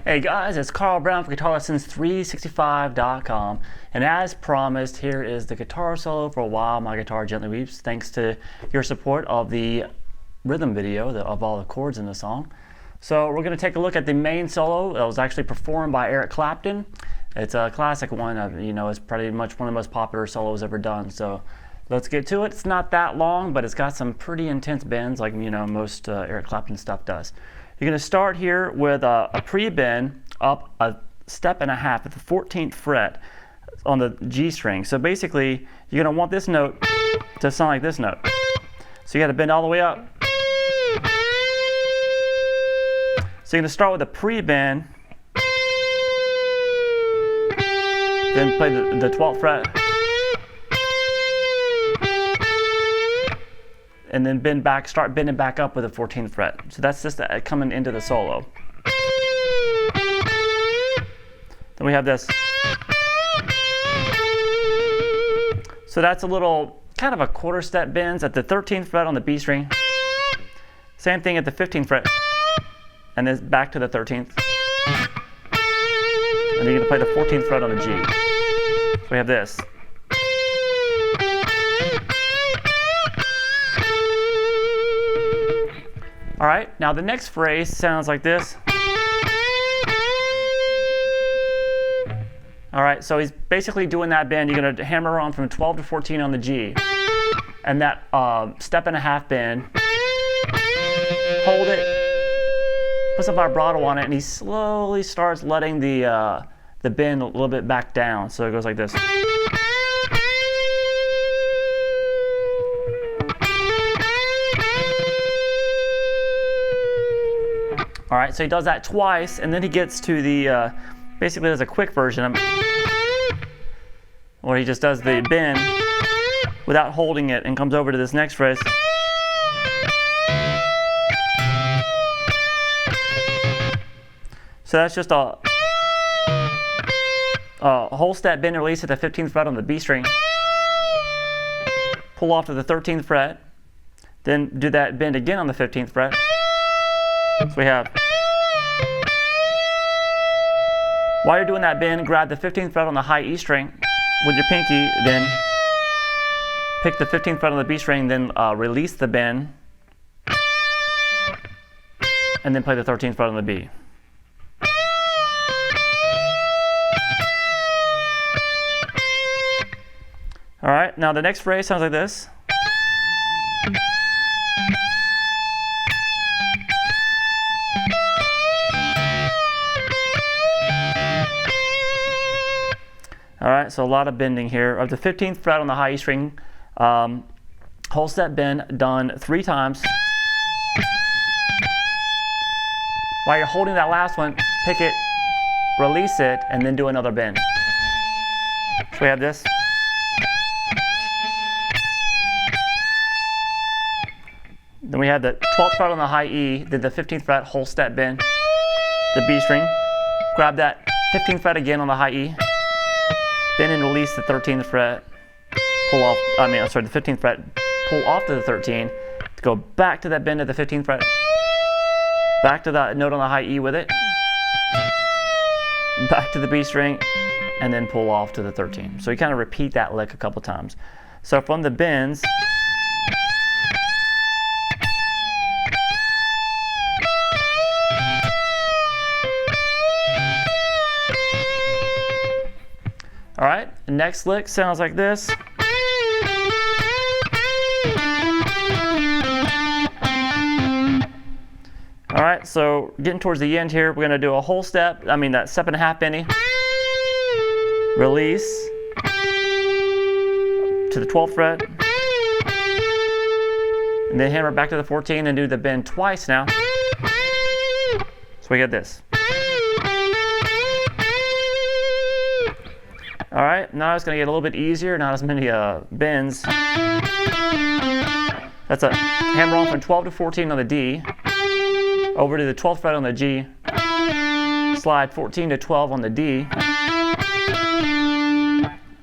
Hey guys, it's Carl Brown for GuitarLessons365.com, and as promised, here is the guitar solo for While My Guitar Gently Weeps, thanks to your support of the rhythm video of all the chords in the song. So we're going to take a look at the main solo that was actually performed by Eric Clapton. It's a classic one, it's pretty much one of the most popular solos ever done. So let's get to it. It's not that long, but it's got some pretty intense bends like most Eric Clapton stuff does. You're going to start here with a pre-bend up a step and a half at the 14th fret on the G string. So basically, you're going to want this note to sound like this note. So you got to bend all the way up. So you're going to start with a pre-bend, then play the 12th fret, and then start bending back up with the 14th fret. So that's just coming into the solo. Then we have this. So that's a little kind of a quarter step bends at the 13th fret on the B string. Same thing at the 15th fret, and then back to the 13th. And then you're going to play the 14th fret on the G. So we have this. All right, now the next phrase sounds like this. All right, so he's basically doing that bend. You're going to hammer on from 12 to 14 on the G. And that step and a half bend. Hold it, put some vibrato on it, and he slowly starts letting the bend a little bit back down. So it goes like this. All right, so he does that twice, and then he gets to the, basically does a quick version where he just does the bend without holding it and comes over to this next phrase. So that's just a whole step bend and release at the 15th fret on the B string. Pull off to the 13th fret, then do that bend again on the 15th fret. So we have, while you're doing that bend, grab the 15th fret on the high E string with your pinky, then pick the 15th fret on the B string, then release the bend, and then play the 13th fret on the B. All right, now the next phrase sounds like this. All right, so a lot of bending here. Of the 15th fret on the high E string, whole step bend done 3 times. While you're holding that last one, pick it, release it, and then do another bend. So we have this. Then we have the 12th fret on the high E, did the 15th fret, whole step bend, the B string, grab that 15th fret again on the high E, bend and release the 13th fret, the 15th fret, pull off to the 13, to go back to that bend at the 15th fret, back to that note on the high E with it, back to the B string, and then pull off to the 13. So you kind of repeat that lick a couple times. So from the bends, all right, the next lick sounds like this. All right, so getting towards the end here, we're going to do a whole step, that step and a half bending, release to the 12th fret, and then hammer back to the 14 and do the bend twice now. So we get this. All right, now it's going to get a little bit easier, not as many bends. That's a hammer on from 12 to 14 on the D, over to the 12th fret on the G, slide 14 to 12 on the D,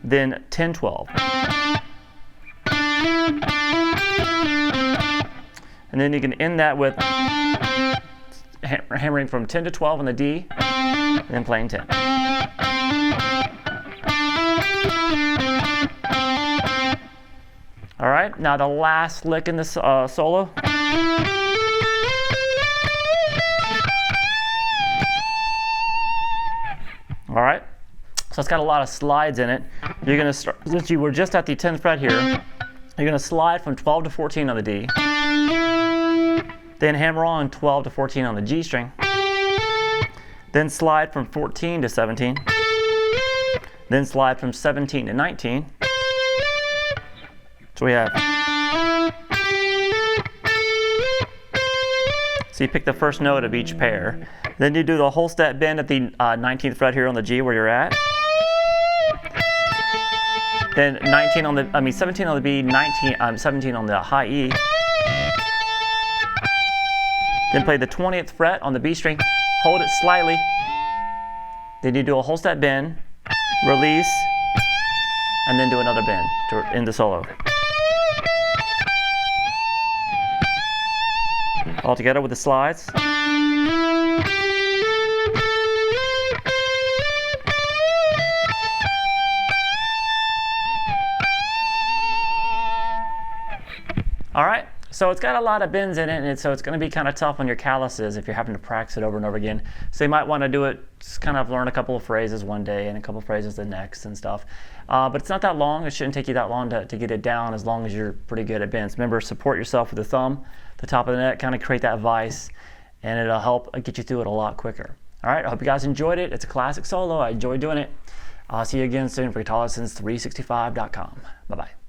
then 10, 12. And then you can end that with hammering from 10 to 12 on the D, then playing 10. All right, now the last lick in this solo. All right, so it's got a lot of slides in it. You're going to start, since you were just at the 10th fret here, you're going to slide from 12 to 14 on the D, then hammer on 12 to 14 on the G string, then slide from 14 to 17, then slide from 17 to 19. So we have, so you pick the first note of each pair. Then you do the whole step bend at the 19th fret here on the G where you're at. Then 17 on the B, 17 on the high E. Then play the 20th fret on the B string, hold it slightly. Then you do a whole step bend, release, and then do another bend to end the solo. All together with the slides. All right, so it's got a lot of bends in it, and so it's going to be kind of tough on your calluses if you're having to practice it over and over again. So you might want to do it, just kind of learn a couple of phrases one day and a couple of phrases the next and stuff. But it's not that long. It shouldn't take you that long to get it down as long as you're pretty good at bends. Remember, support yourself with the thumb, the top of the neck, kind of create that vice, and it'll help get you through it a lot quicker. All right, I hope you guys enjoyed it. It's a classic solo. I enjoyed doing it. I'll see you again soon for GuitarLessons365.com. Bye-bye.